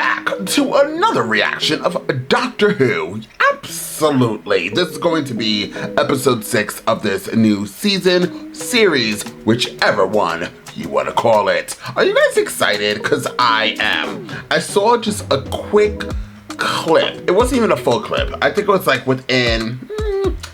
back to another reaction of Doctor Who. Absolutely. This is going to be episode 6 of this new season, series, whichever one you want to call it. Are you guys excited? Because I am. I saw just a quick clip. It wasn't even a full clip. I think it was like within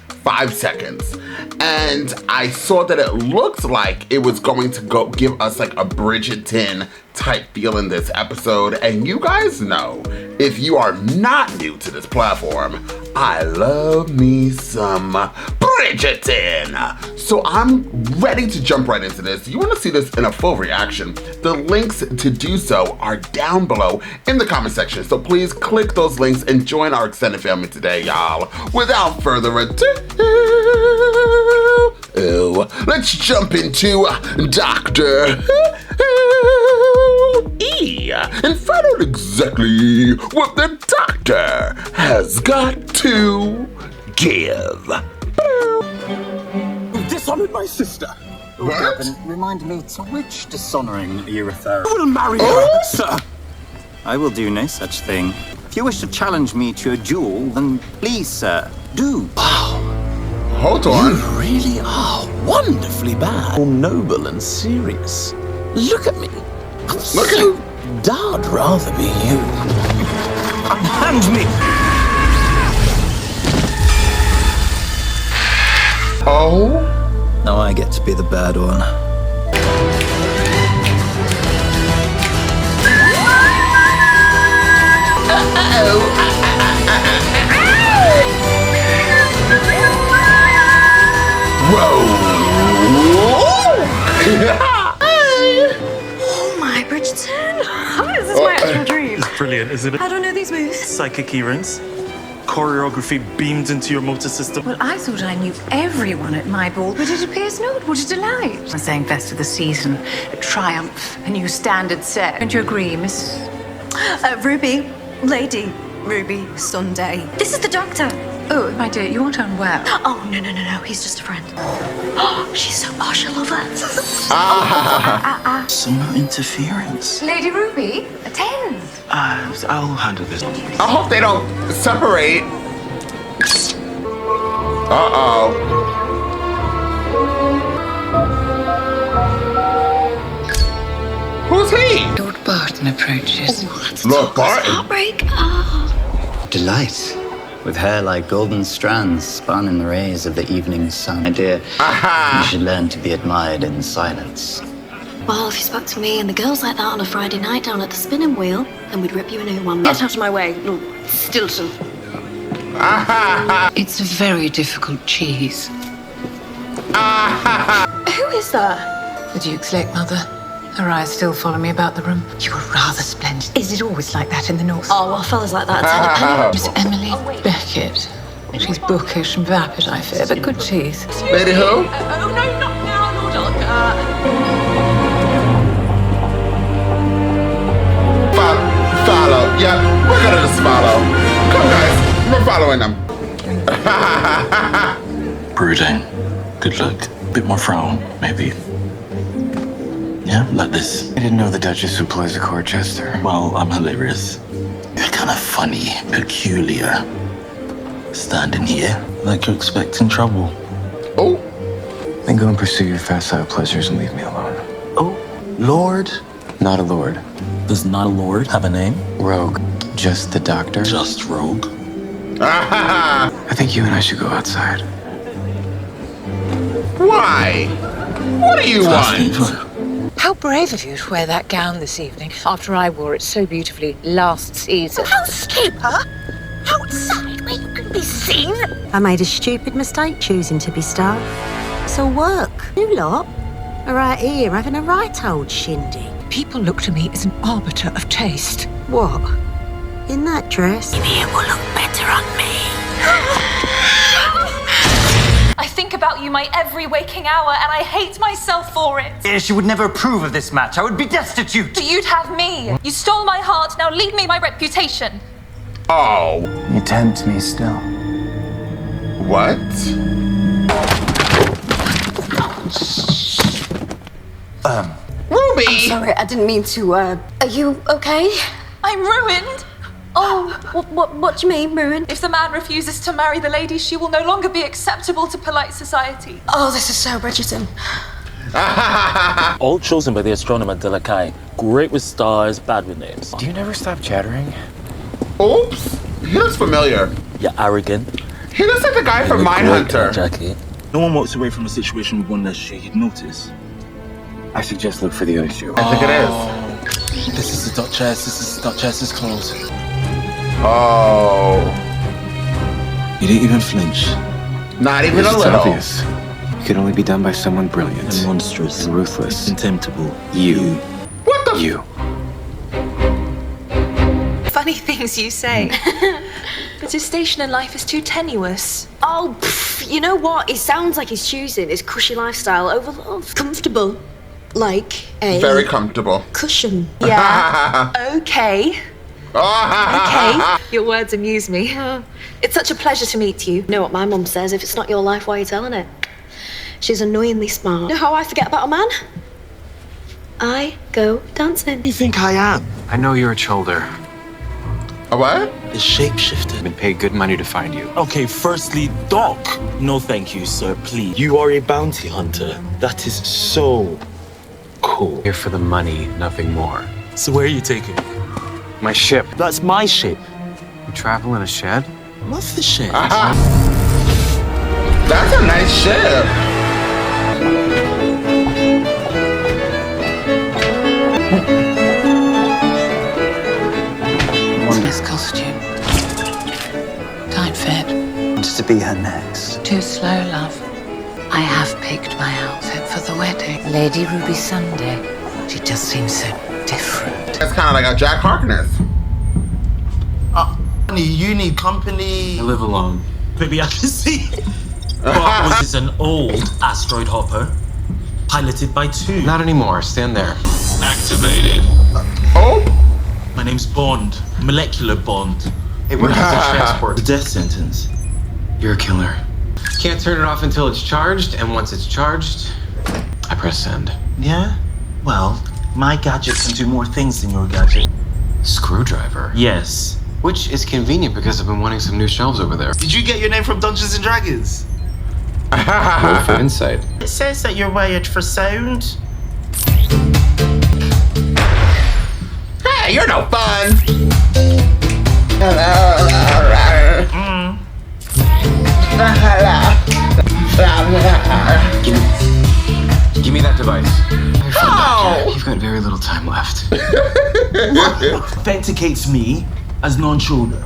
5 seconds. And I saw that it looked like it was going to go give us like a Bridgerton type feel in this episode. And you guys know, if you are not new to this platform, I love me some Bridgerton. So I'm ready to jump right into this. You want to see this in a full reaction? The links to do so are down below in the comment section. So please click those links and join our extended family today, y'all. Without further ado, let's jump into Doctor E and find out exactly what the Doctor has got to give. You dishonored my sister. What? Remind me, to which dishonoring are you referring? I will marry her, sir. I will do no such thing. If you wish to challenge me to a duel, then please, sir, do. Hold on. You really are wonderfully bad. All noble and serious. Look at me. Look at him. I'd rather be you. Unhand me. Oh. Now I get to be the bad one. Whoa. Oh my, Bridgerton. Oh, this is my actual dream. It's brilliant, isn't it? I don't know these moves. Psychic earrings, choreography beamed into your motor system. Well, I thought I knew everyone at my ball, but it appears not. What a delight. I'm saying best of the season, a triumph, a new standard set. Don't you agree, Miss? Ruby, Lady Ruby Sunday. This is the Doctor. Oh, my dear, you aren't unwell. Oh, no. He's just a friend. Oh, she's so posh, I love her. Some interference. Lady Ruby, attend. I'll handle this. I hope they don't separate. Uh-oh. Who's he? Lord Barton approaches. Lord Barton. Heartbreak. Delight. With hair like golden strands spun in the rays of the evening sun. My dear, you should learn to be admired in silence. Well, if you spoke to me and the girls like that on a Friday night down at the spinning wheel, then we'd rip you a new one. Get out of my way, Lord Stilton. It's a very difficult cheese. Who is that? The Duke's late mother. Her eyes still follow me about the room. You were rather splendid. Is it always like that in the north? Oh, well, fellas like that tell a penny. Miss Emily Beckett. She's bookish and vapid, I fear, but good teeth. Lady who? Oh, no, not now, Lord Olga. Follow. Yeah, we're gonna just follow. Come, guys. We're following them. Brooding. Good look. Bit more frown, maybe. Yeah, like this. I didn't know the Duchess who plays a court jester. Well, I'm hilarious. You're kind of funny, peculiar. Standing here like you're expecting trouble. Oh. Then go and pursue your facile pleasures and leave me alone. Oh, Lord? Not a lord. Does not a lord have a name? Rogue. Just the Doctor. Just Rogue. I think you and I should go outside. Why? What do you want? How brave of you to wear that gown this evening after I wore it so beautifully last season. Housekeeper? Outside where you can be seen? I made a stupid mistake choosing to be staff. It's all work. You lot are right here having a right old shindig. People look to me as an arbiter of taste. What? In that dress? Maybe it will look better on me. I think about you my every waking hour, and I hate myself for it. She would never approve of this match. I would be destitute. But you'd have me. You stole my heart, now leave me my reputation. Oh. You tempt me still. What? Ruby! I'm sorry, I didn't mean to, are you okay? I'm ruined. Oh, what do you mean, ruined? If the man refuses to marry the lady, she will no longer be acceptable to polite society. Oh, this is so Bridgerton. All chosen by the astronomer Delakai. Great with stars, bad with names. Do you never stop chattering? Oops. He looks familiar. You're arrogant. He looks like the guy from Mindhunter. Jackie. No one walks away from a situation with one less shade you'd notice. I suggest look for the other shoe. I think it is. This is the Duchess. This is the Duchess's clothes. Oh. You didn't even flinch. Not even a It's little. obvious. It could only be done by someone brilliant. And monstrous. And ruthless. Contemptible. You. What the? You. Funny things you say. But his station in life is too tenuous. Oh, you know what? It sounds like he's choosing his cushy lifestyle over love. Comfortable. Like a... Very comfortable. cushion. Yeah. Okay. Okay. Your words amuse me. It's such a pleasure to meet you. You know what my mum says? If it's not your life, why are you telling it? She's annoyingly smart. You know how I forget about a man? I go dancing. Who do you think I am? I know you're a Cholder. A what? A shapeshifter. I've been paid good money to find you. Okay, firstly, Doc. No thank you, sir, please. You are a bounty hunter. That is so cool. Here for the money, nothing more. So where are you taking me? My ship. That's my ship. You travel in a shed? Love the shit. That's a nice ship. This costume. Tight fit. Wants to be her next. Too slow, love. I have picked my outfit for the wedding. Lady Ruby Sunday. She just seems so different. That's kind of like a Jack Harkness. Honey, you need company. I live alone. Maybe I can see. But this is an old asteroid hopper, piloted by two. Not anymore. Stand there. Activated. Oh. My name's Bond. Molecular Bond. Hey, what is the transport? The death sentence. You're a killer. Can't turn it off until it's charged, and once it's charged, I press send. Yeah? Well, my gadget can do more things than your gadget. Screwdriver? Yes. Which is convenient because I've been wanting some new shelves over there. Did you get your name from Dungeons and Dragons? Roll for insight. It says that you're wired for sound. Hey, you're no fun. Give me that device. Oh. You've got very little time left. Authenticates me as non-shoulder.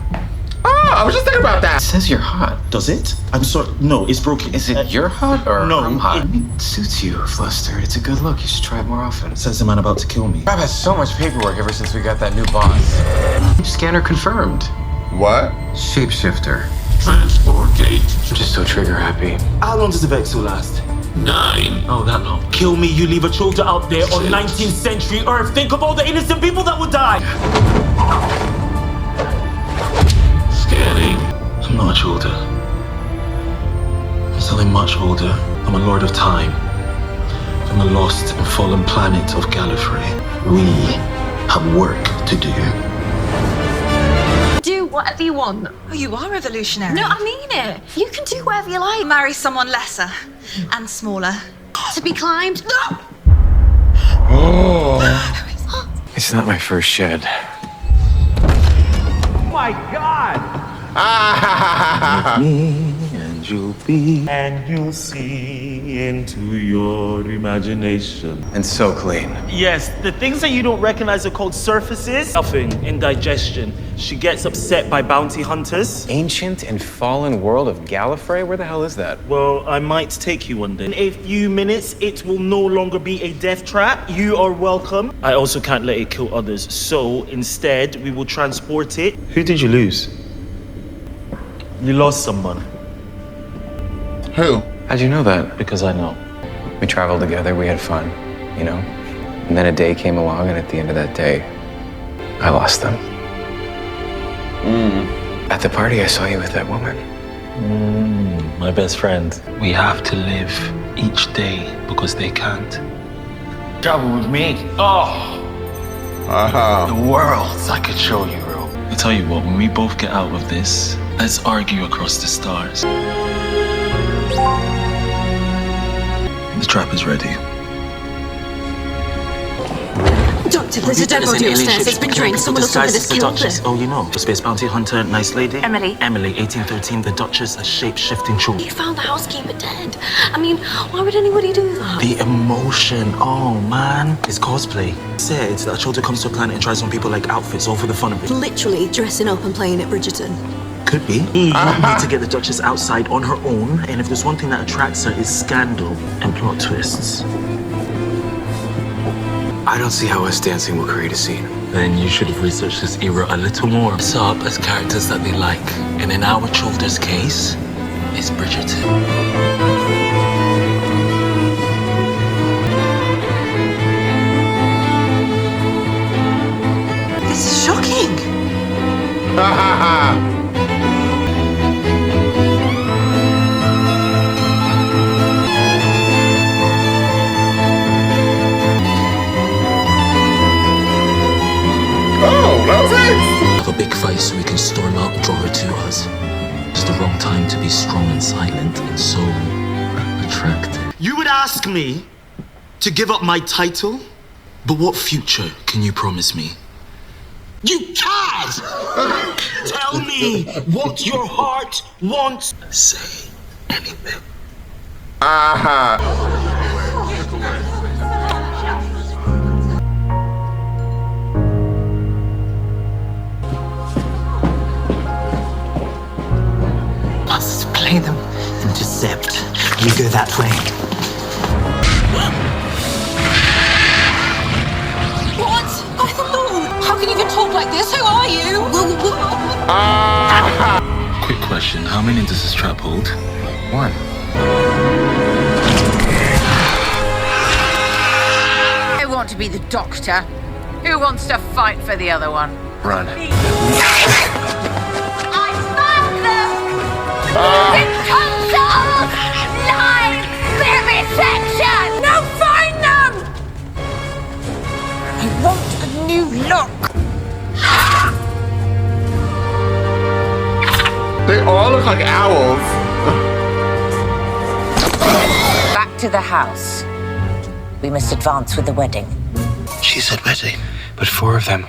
Oh, I was just thinking about that. It says you're hot. Does it? I'm sorry. No, it's broken. Is it you're hot or no, I'm hot? it- It suits you, Flustered. It's a good look. You should try it more often. Says the man about to kill me. I've had so much paperwork ever since we got that new boss. Scanner confirmed. What? Shapeshifter. Transport gate. I'm just so trigger happy. How long does the Vexel last? 9. Oh, that long. Kill me, you leave a shoulder out there on 19th century Earth. Think of all the innocent people that would die. Scanning. I'm not a shoulder. I'm something much older. I'm a lord of time. From the lost and fallen planet of Gallifrey. We have work to do. Do whatever you want. Oh, you are revolutionary. No, I mean it. You can do whatever you like. Marry someone lesser and smaller. To be climbed. No! It's not my first shed. Me and you'll be, and you'll see into your imagination. And so clean. Yes, the things that you don't recognize are called surfaces. Stuffing, indigestion. She gets upset by bounty hunters. Ancient and fallen world of Gallifrey? Where the hell is that? Well, I might take you one day. In a few minutes, it will no longer be a death trap. You are welcome. I also can't let it kill others. So instead, we will transport it. Who did you lose? You lost someone. Who? How'd you know that? Because I know. We traveled together, we had fun, you know? And then a day came along, and at the end of that day, I lost them. At the party, I saw you with that woman. My best friend. We have to live each day because they can't. Travel with me. Oh, The worlds I could show you, bro. I tell you what, when we both get out of this, let's argue across the stars. The trap is ready. Doctor, there's a dead body upstairs. It's been drained. Someone else over this the killed Duchess. it. Oh, you know. The space bounty hunter, nice lady. Emily. Emily, 1813, the Duchess, a shape-shifting troll. You found the housekeeper dead. I mean, why would anybody do that? The emotion, oh man. It's cosplay. It said that a children comes to a planet and tries on people like outfits, all for the fun of it. Literally dressing up and playing at Bridgerton. Could be. We need to get the Duchess outside on her own, and if there's one thing that attracts her is scandal and plot twists. I don't see how us dancing will create a scene. Then you should have researched this era a little more. Saw up as characters that they like. And in our Chulder's case, is Bridgerton. This is shocking. Have a big fight so we can storm out and draw her to us. Just the wrong time to be strong and silent and so attractive. You would ask me to give up my title? But what future can you promise me? You can't! Tell me what your heart wants. Say anything. Let's play them. Intercept. You go that way. What? By the Lord! How can you even talk like this? Who are you? Quick question, how many does this trap hold? 1. I want to be the doctor. Who wants to fight for the other one? Run. Console! Live vivisection! No, find them! I want a new look. They all look like owls. Back to the house. We must advance with the wedding. She said wedding. But 4 of them.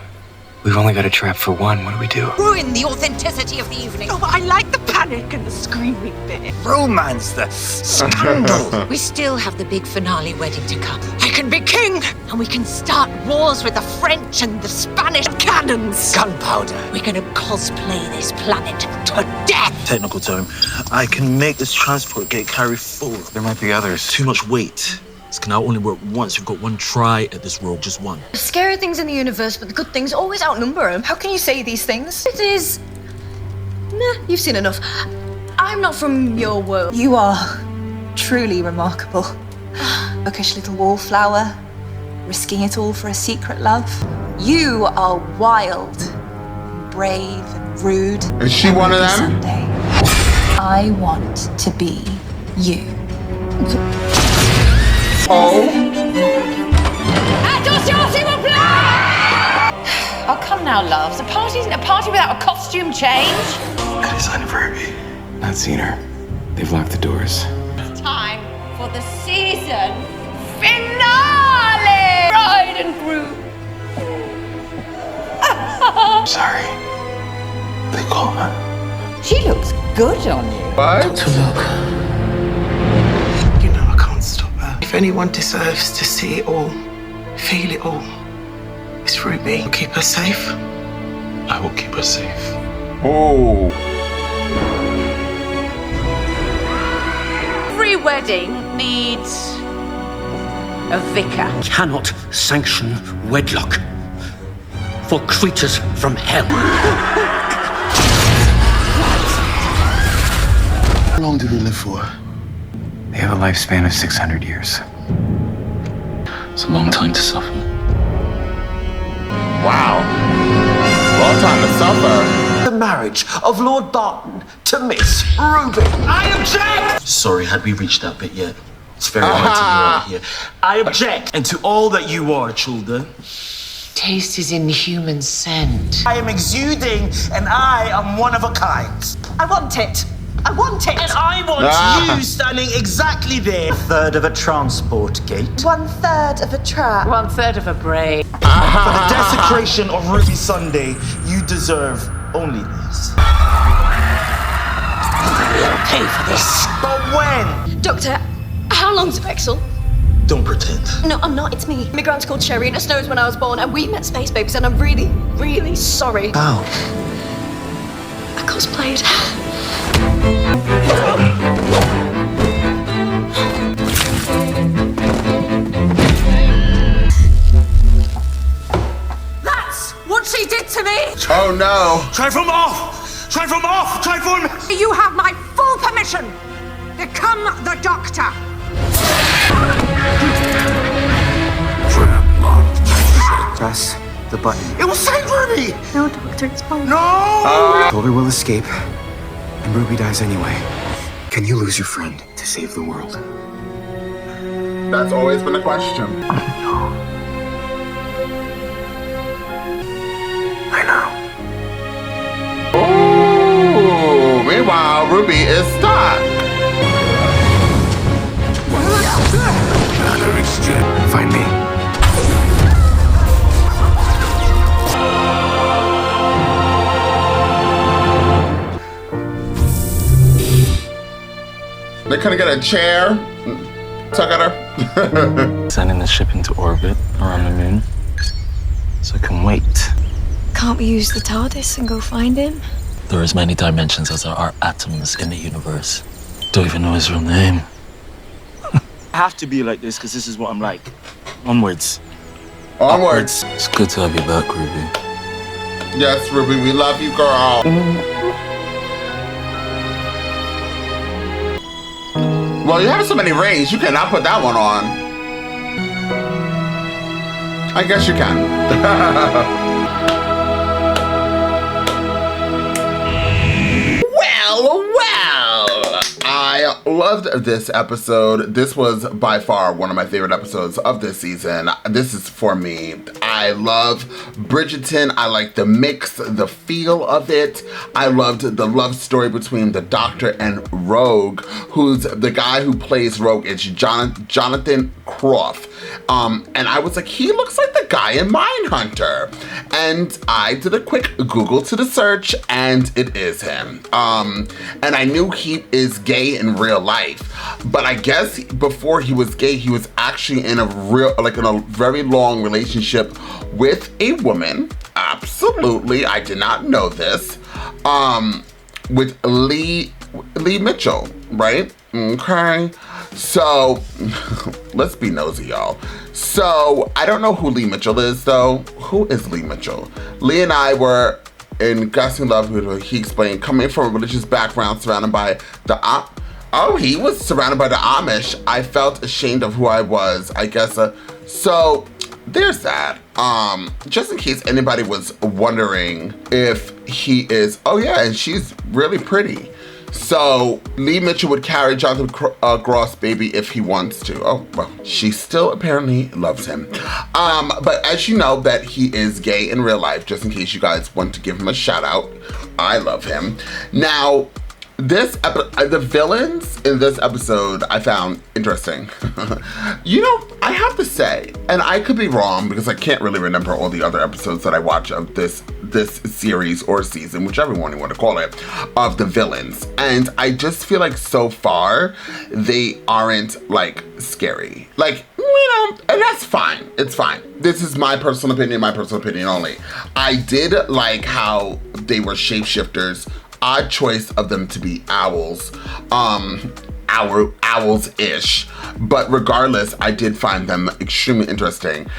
We've only got a trap for 1. What do we do? Ruin the authenticity of the evening. Oh, but I like the panic and the screaming bit. Romance, the scandal. We still have the big finale wedding to come. I can be king, and we can start wars with the French and the Spanish cannons. Gunpowder. We're gonna cosplay this planet to death. Technical term. I can make this transport gate carry full. There might be others. Too much weight. This can now only work once. We've got one try at this rogue, just one. There's scary things in the universe, but the good things always outnumber them. How can you say these things? It is... Nah, you've seen enough. I'm not from your world. You are truly remarkable. Bookish little wallflower, risking it all for a secret love. You are wild, brave and rude. Is she one of them? Someday, I want to be you. Oh. Oh, come now, loves. A party isn't a party without a costume change. Good design of Herbie. Not seen her. They've locked the doors. Time for the season finale! Bride and groom. Sorry. They call her. She looks good on you. What? To look. You know I can't stop her. If anyone deserves to see it all, feel it all, it's Ruby. Keep her safe. I will keep her safe. Oh. Every wedding needs a vicar. Cannot sanction wedlock for creatures from hell. How long do they live for? They have a lifespan of 600 years. It's a long time to suffer. Wow. Long time to suffer. The marriage of Lord Barton to Miss Ruby. I object! Sorry, had we reached that bit yet? It's very hard to hear out here. I object! And to all that you are, children, taste his inhuman scent. I am exuding, and I am one of a kind. I want it. I want it. And I want you standing exactly there. 1/3 of a transport gate. 1/3 of a trap. 1/3 of a brain. For the desecration of Ruby Sunday, you deserve only this. You'll pay for this. But when? Doctor, how long's Vexel? Don't pretend. No, I'm not. It's me. My grand's called Sherry, and it snows when I was born, and we met space babies, and I'm really, really sorry. How? I cosplayed. That's what she did to me! Oh no! Trifle off! Trifle off! Trifle! You have my full permission! Become the Doctor! Press the button. It will save Ruby! No, Doctor, it's fine. No! Boulder will escape, and Ruby dies anyway. Can you lose your friend to save the world? That's always been a question. I know. Ooh, meanwhile, Ruby is stuck. Find me. They couldn't get a chair. Tuck at her. Sending the ship into orbit around the moon so it can wait. Can't we use the TARDIS and go find him? There are as many dimensions as there are atoms in the universe. Don't even know his real name. I have to be like this because this is what I'm like. Onwards. Onwards. It's good to have you back, Ruby. Yes, Ruby, we love you, girl. Well, you have so many rings, you cannot put that one on. I guess you can. Well, I loved this episode. This was by far one of my favorite episodes of this season. This is for me. I love Bridgerton. I like the mix, the feel of it. I loved the love story between the Doctor and Rogue, who's the guy who plays Rogue. It's Jonathan Croft. And I was like, he looks like the guy in Mindhunter. And I did a quick Google to the search, and it is him. And I knew he is gay in real life, but I guess before he was gay, he was actually in a very long relationship with a woman. Absolutely, I did not know this. With Lee Mitchell, right? Okay. So, let's be nosy, y'all. So, I don't know who Lee Mitchell is, though. Who is Lee Mitchell? Lee and I were in Guessing Love, he explained, coming from a religious background surrounded by he was surrounded by the Amish. I felt ashamed of who I was, I guess. So, there's that. Just in case anybody was wondering if he is, oh yeah, and she's really pretty. So Lee Mitchell would carry Jonathan Gross baby if he wants to. Oh, well, she still apparently loves him. But as you know that he is gay in real life, just in case you guys want to give him a shout out, I love him. Now, the villains in this episode I found interesting. You know, I have to say, and I could be wrong because I can't really remember all the other episodes that I watch of this series or season, whichever one you want to call it, of the villains. And I just feel like so far, they aren't like scary. Like, you know, and that's fine. It's fine. This is my personal opinion only. I did like how they were shapeshifters. Odd choice of them to be owls, owls-ish, but regardless, I did find them extremely interesting.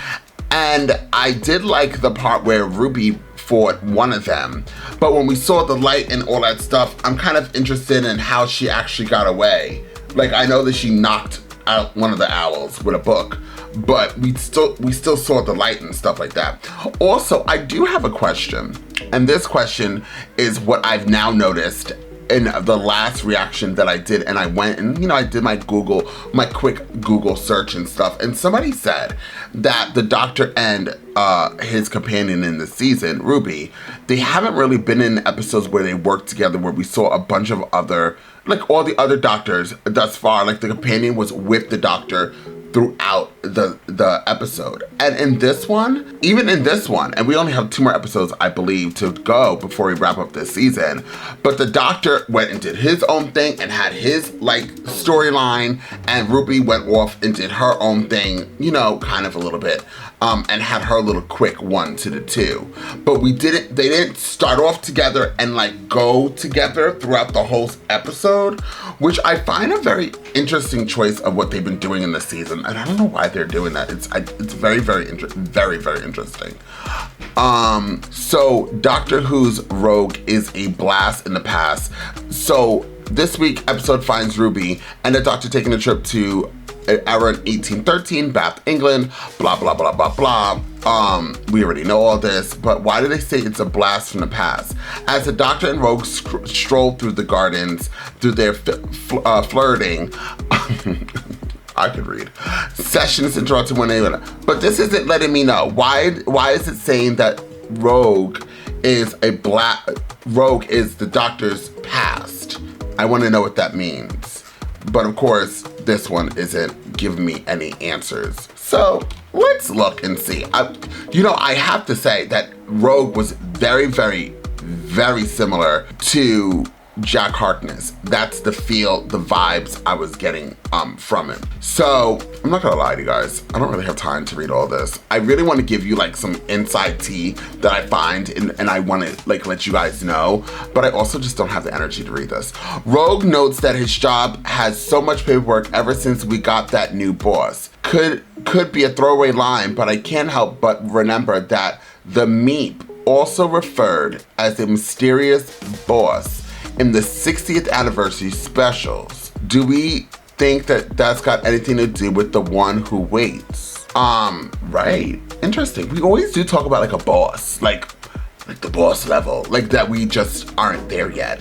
And I did like the part where Ruby fought one of them, but when we saw the light and all that stuff, I'm kind of interested in how she actually got away. Like, I know that she knocked out one of the owls with a book, but we still saw the light and stuff like that. Also, I do have a question, and this question is what I've now noticed in the last reaction that I did, and I went and, I did my quick Google search and stuff, and somebody said that the Doctor and his companion in the season, Ruby, they haven't really been in episodes where they worked together, where we saw a bunch of other, like all the other Doctors thus far, like the companion was with the Doctor throughout the episode. And in this one, even in this one, and we only have 2 more episodes, I believe, to go before we wrap up this season, but the Doctor went and did his own thing and had his like storyline, and Ruby went off and did her own thing, kind of a little bit, and had her little quick 1 to the 2. But they didn't start off together and like go together throughout the whole episode, which I find a very interesting choice of what they've been doing in the season. And I don't know why they're doing that. It's very, very interesting. So Doctor Who's Rogue is a blast in the past. So this week episode finds Ruby and the Doctor taking a trip to era in 1813, Bath, England, blah, blah, blah, blah, blah. We already know all this, but why do they say it's a blast from the past? As the Doctor and Rogue stroll through the gardens, through their flirting, I could read. Sessions interrupted when they went, but this isn't letting me know. Why is it saying that Rogue is the Doctor's past? I want to know what that means. But of course, this one isn't giving me any answers. So let's look and see. I have to say that Rogue was very, very, very similar to Jack Harkness. That's the feel, the vibes I was getting from him. So I'm not gonna lie to you guys, I don't really have time to read all this. I really want to give you like some inside tea that I find and I want to like let you guys know, but I also just don't have the energy to read this. Rogue notes that his job has so much paperwork ever since we got that new boss. Could be a throwaway line, but I can't help but remember that the Meep also referred as a mysterious boss in the 60th anniversary specials. Do we think that that's got anything to do with the one who waits? Right, interesting. We always do talk about like a boss, like the boss level, like that we just aren't there yet.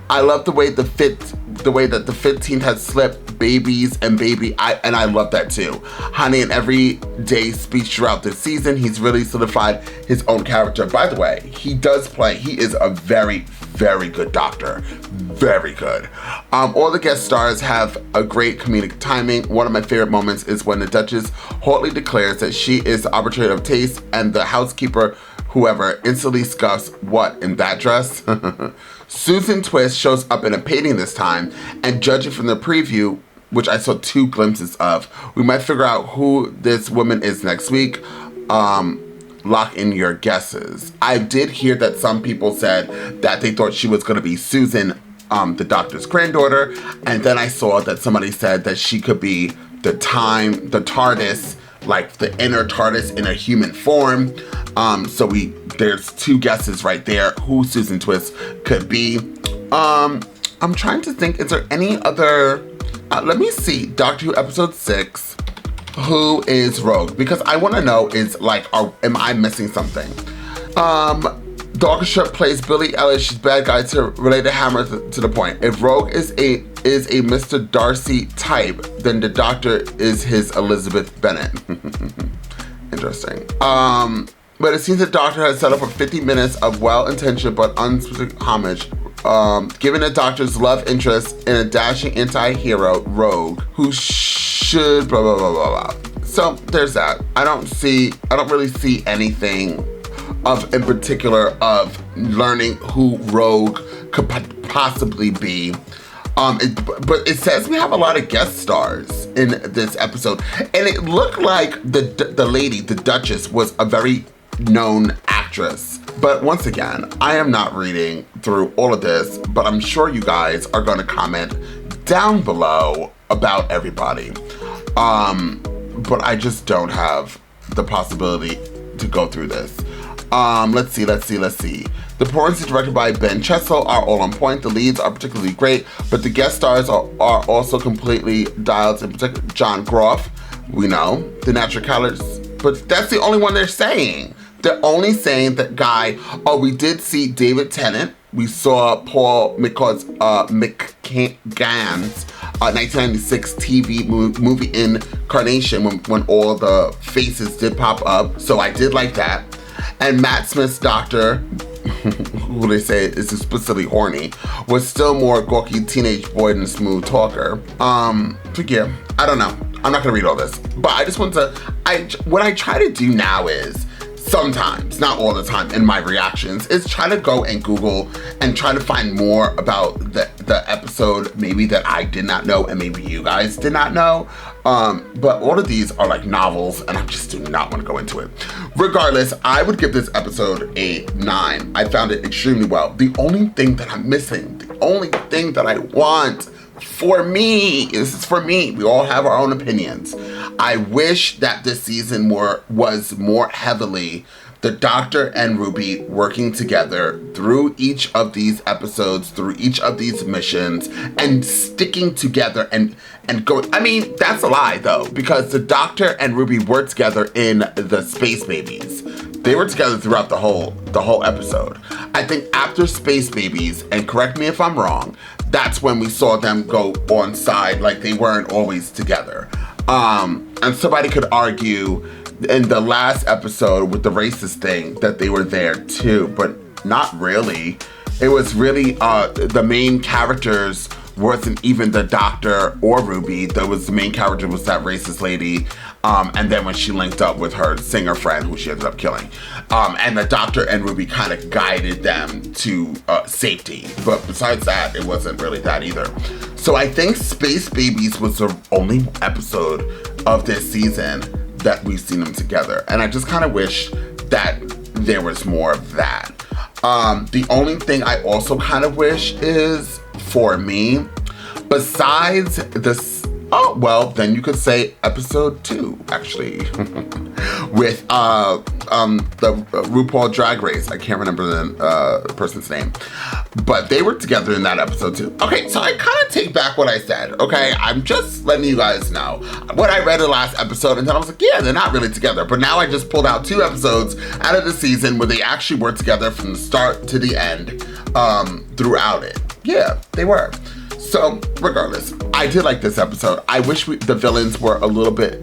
I love the way that the 15th has slipped babies and baby, and I love that too. Honey, in everyday speech throughout this season, he's really solidified his own character. By the way, he is a very, very good Doctor. Very good. All the guest stars have a great comedic timing. One of my favorite moments is when the Duchess haughtily declares that she is the arbitrator of taste, and the housekeeper, whoever, instantly scuffs, what, in that dress? Susan Twist shows up in a painting this time, and judging from the preview, which I saw 2 glimpses of, we might figure out who this woman is next week. Lock in your guesses. I did hear that some people said that they thought she was going to be Susan, the Doctor's granddaughter, and then I saw that somebody said that she could be the TARDIS, like the inner TARDIS in a human form. So there's 2 guesses right there who Susan Twist could be. I'm trying to think, is there any other, let me see, Doctor Who episode 6, who is Rogue? Because I want to know am I missing something? The orchestra plays Billy Elliot's bad guy to relate the hammer to the point. If Rogue is a Mr. Darcy type, then the Doctor is his Elizabeth Bennet. Interesting. But it seems the Doctor has set up for 50 minutes of well-intentioned but unspecific homage, giving the Doctor's love interest in a dashing anti-hero, Rogue, who should blah, blah, blah, blah, blah. So there's that. I don't really see anything in particular of learning who Rogue could possibly be. But it says we have a lot of guest stars in this episode, and it looked like the lady, the Duchess, was a very known actress. But once again, I am not reading through all of this, but I'm sure you guys are going to comment down below about everybody. But I just don't have the possibility to go through this. Let's see. The performances directed by Ben Chesel are all on point. The leads are particularly great, but the guest stars are also completely dialed. In particular, John Groff, we know, the natural colors, but that's the only one they're saying. They're only saying that guy. Oh, we did see David Tennant we saw Paul McGann's 1996 TV movie incarnation when all the faces did pop up. So I did like that. And Matt Smith's doctor, who they say is explicitly horny, was still more gawky teenage boy than smooth talker. So yeah, I don't know. I'm not gonna read all this, but I just want to, what I try to do now is, sometimes, not all the time, in my reactions, is try to go and Google and try to find more about the episode, maybe that I did not know and maybe you guys did not know. But all of these are like novels and I just do not want to go into it. Regardless, I would give this episode a 9. I found it extremely well. The only thing that I'm missing, the only thing that I want for me, this is for me, we all have our own opinions. I wish that this season was more heavily the Doctor and Ruby working together through each of these episodes, through each of these missions, and sticking together and going. I mean, that's a lie though, because the Doctor and Ruby were together in the Space Babies. They were together throughout the whole episode. I think after Space Babies, and correct me if I'm wrong, that's when we saw them go on side, like they weren't always together. And somebody could argue in the last episode with the racist thing that they were there too, but not really. It was really, the main characters wasn't even the Doctor or Ruby. The main character was that racist lady. And then when she linked up with her singer friend, who she ended up killing. And the Doctor and Ruby kind of guided them to safety. But besides that, it wasn't really that either. So I think Space Babies was the only episode of this season that we've seen them together. And I just kind of wish that there was more of that. The only thing I also kind of wish is, for me, besides this, oh, well, then you could say episode 2, actually, with the RuPaul Drag Race. I can't remember the person's name, but they were together in that episode too. Okay, so I kind of take back what I said, okay? I'm just letting you guys know what I read in the last episode, and then I was like, yeah, they're not really together. But now I just pulled out 2 episodes out of the season where they actually were together from the start to the end, throughout it. Yeah, they were. So regardless, I did like this episode. I wish the villains were a little bit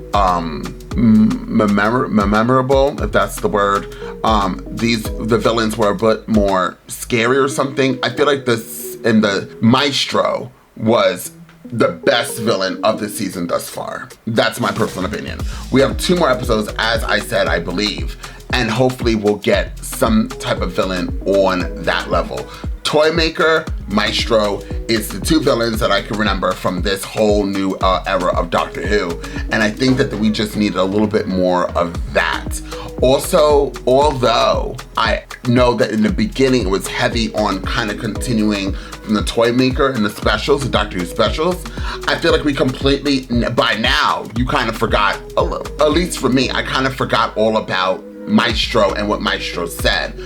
memorable, if that's the word. The villains were a bit more scary or something. I feel like the Maestro was the best villain of the season thus far. That's my personal opinion. We have 2 more episodes, as I said, I believe, and hopefully we'll get some type of villain on that level. Toymaker, Maestro is the 2 villains that I can remember from this whole new era of Doctor Who. And I think that we just need a little bit more of that. Also, although I know that in the beginning it was heavy on kind of continuing from the Toymaker and the specials, the Doctor Who specials, I feel like we completely, by now, you kind of forgot, at least for me, I kind of forgot all about Maestro and what Maestro said.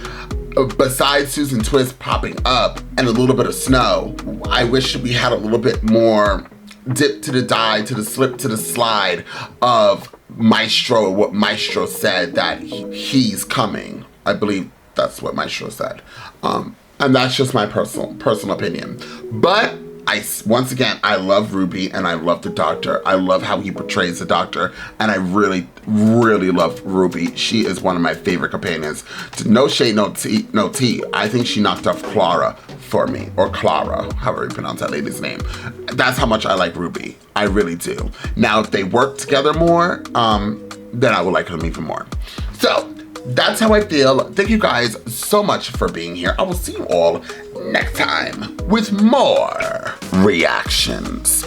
Besides Susan Twist popping up and a little bit of Snow, I wish we had a little bit more dip to the dive, to the slip, to the slide of Maestro, what Maestro said, that he's coming. I believe that's what Maestro said. And that's just my personal opinion. But once again, I love Ruby and I love the Doctor. I love how he portrays the Doctor, and I really, really love Ruby. She is one of my favorite companions. No shade, no tea. I think she knocked off Clara for me, or Clara, however you pronounce that lady's name. That's how much I like Ruby. I really do. Now, if they work together more, then I will like them even more. So, that's how I feel. Thank you guys so much for being here. I will see you all next time with more reactions.